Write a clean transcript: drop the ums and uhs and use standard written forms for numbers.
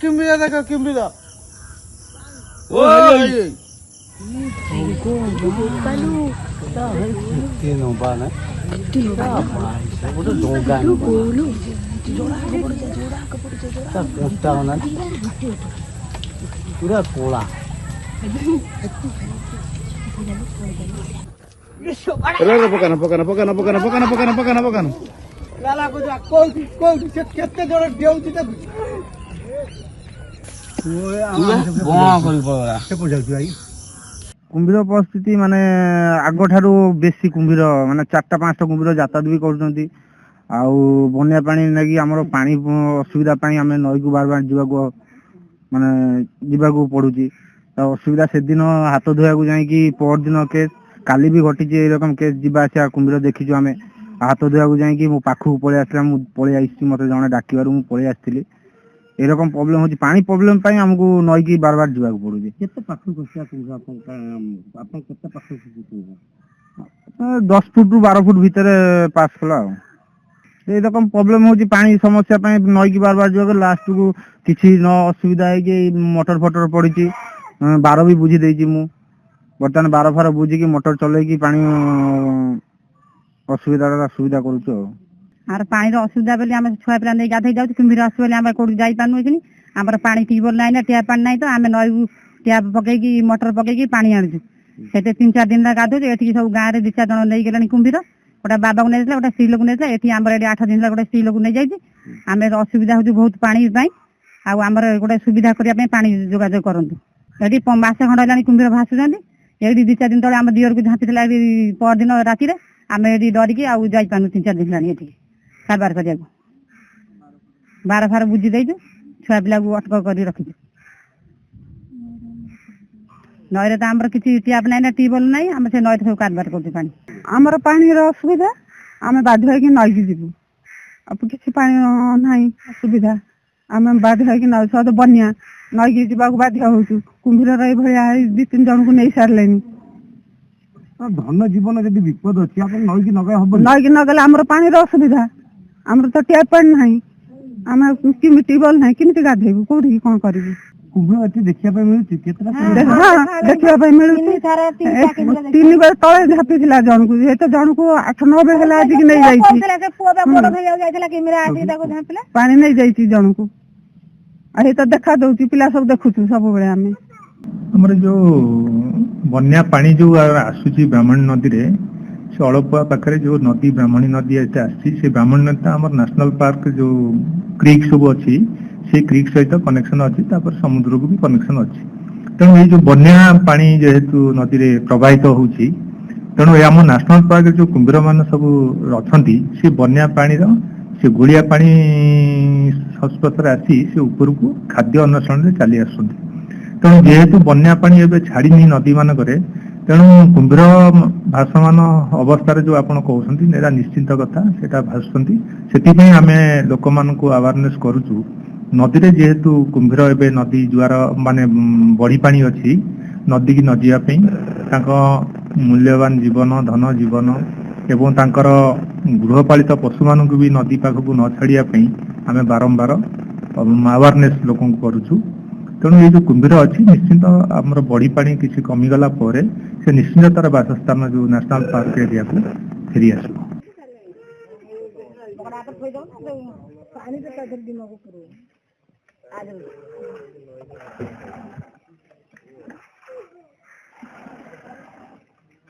किंबिरा देखो किंबिरा पूरा कोला पकाना पकाना पकाना पकाना पकाना पकाना पकाना पकाना लाला को जा कोई केते जोर देउची त कुंभीर परिस्थिति माने आग ठारू बेसी कुंभीर माने 4-5टा कुंभीर यातायात भी करूछंती आउ बन्या पानी लागि हमर पानी असुविधा पाई हमें नई को बार बार जीवाको माने जीवाको पड़ुची तो असुविधा से दिन हाथ धोया को जाई कि पर दिन केस काली भी घटी जे एरकम केस जीवा आसे कुंभीर देखिजो हमें हाथ धोया को जाई कि मो पाखु पळे आसला मु पळे आइछि मते जणे डाकिबारु मु पळे आस्थिली एरकम प्रॉब्लम होची पानी प्रॉब्लम पाई हमको नई की बार बार जीवाको पड़ुची केते पाखु कोसिया कुंभीर आपन केते पाखु कुंभीर 10 फुट रु 12 फुट भीतर पास कला ए रकम प्रॉब्लम होची पानी समस्या पाई नई की बार बार जीवाको लास्ट को किछि न असुविधा है कि मोटर फटर पड़ीची बार भी बुझी देइची मु बर्तमान बार फार बुझी कि मोटर चले कि पानी असुविधा सुविधा करूछु आर पानी रो असुविधा बेली हम छुआ पिला नै गाधै जाउ कुंभीर आसु बेली हम कोड जाई पानु कि हमर पानी टीबल नै ना टैप पानी नै तो हम नई टैप पकै कि मोटर पकै कि पानी आनछु सेते 3-4 दिन ला गाधो एठी सब गां रे 2-4 जण नै गेलानी कुंभीर ओटा बाबा को नेला ओटा स्त्री लोक नेला एठी हमर एडी 8 दिन ला ओटा स्त्री लोक नै जाईची हमें असुविधा होछु बहुत पानी पई आ हमर गोटे सुविधा करिया पे पानी जोगाजोग करंतु एडी मासे खंड लानी कुंभीर भासु जांदी एडी 2-4 दिन तळे हम दियर को झापितला पर दिन राती रे हम एडी डरी कि आ जाई पानु 3-4 दिन लानी एठी कारबार करिया बार फार बुझी देइछु छुआ पिला को अटक करी रखिछु नईरे तो हमर किछि ट्याप नै ना टीबल नै हम से नईरे सब कारबार करछु पानी हमर पानी रो असुविधा हम बाध्य है कि नई की जीवु अब किछि पानी नाही असुविधा हम बाध्य है कि नई सद बन्या नई की जीवा को बाध्य होछु कुंभीर रे भया 2-3 जन को नै सारलेनी धन जीवन जदि विपद अछि आपण नई की नगा हबो नई की नगले हमर पानी रो असुविधा हमर तो ट्याप पानी नाही हम कि टीबल नाही किमिति गाधेबु कोठी कोन करिबु कुंभीर अति देखिया पे मिलुची केतरा देखिया पे मिलुची 3 बार तळे झापिथिला जन को ए तो जन को 8-9 बे हला आज कि नै जाईची से पुआ बड़ भई जाईथला कि मेरा आसी ताको झापिला पानी नै जाईची जन को आ तो देखा दउची पिला सब देखुछु सब बेले हमें हमर जो बन्या पानी जो आसुची ब्राह्मणी नदी रे से अळपुआ पाखरे जो नदी ब्राह्मणी नदी एते आसी से ब्राह्मणी नदी हमर नेशनल पार्क जो क्रीक सब अछि से क्रीक सहित कनेक्शन अछि तापर समुद्र को भी कनेक्शन अछि तेणु ये जो बन्या पानी जेहेतु नदी रे प्रवाहित होउची तेणु हम नेशनल पार्क जो कुंभीर मान सब रछंती से बन्या पानी रो से गुलिया पानी संस्पर्श आसी से ऊपर को खाद्य अन्वेषण रे चली आसुंती तेणु जेहेतु बन्या पानी एबे छाड़ीनी नदी मान करे तेणु कुंभीर भाषमान अवस्था जो आपण कहउछंती नेरा निश्चिंत कथा सेटा भासुंती सेति पई हमें लोक मान को अवेयरनेस करूछु नदी रे जेहेतु कुंभीर एबे नदी जुआर माने बड़ी पानी अछि नदी की न जिया पई ताको मूल्यवान जीवन धन जीवन एवं तांकर गृहपालित पशु मान को भी नदी पाख को न छाड़िया पई हमें बारंबार अवेयरनेस लोक करूछु तेणु ये जो कुंभीर अच्छी निश्चिंत आमर बड़ी पानी किसी कमीगला पर से निश्चिंत तार बासस्थान जो नेशनल पार्क एरिया को फेरी आस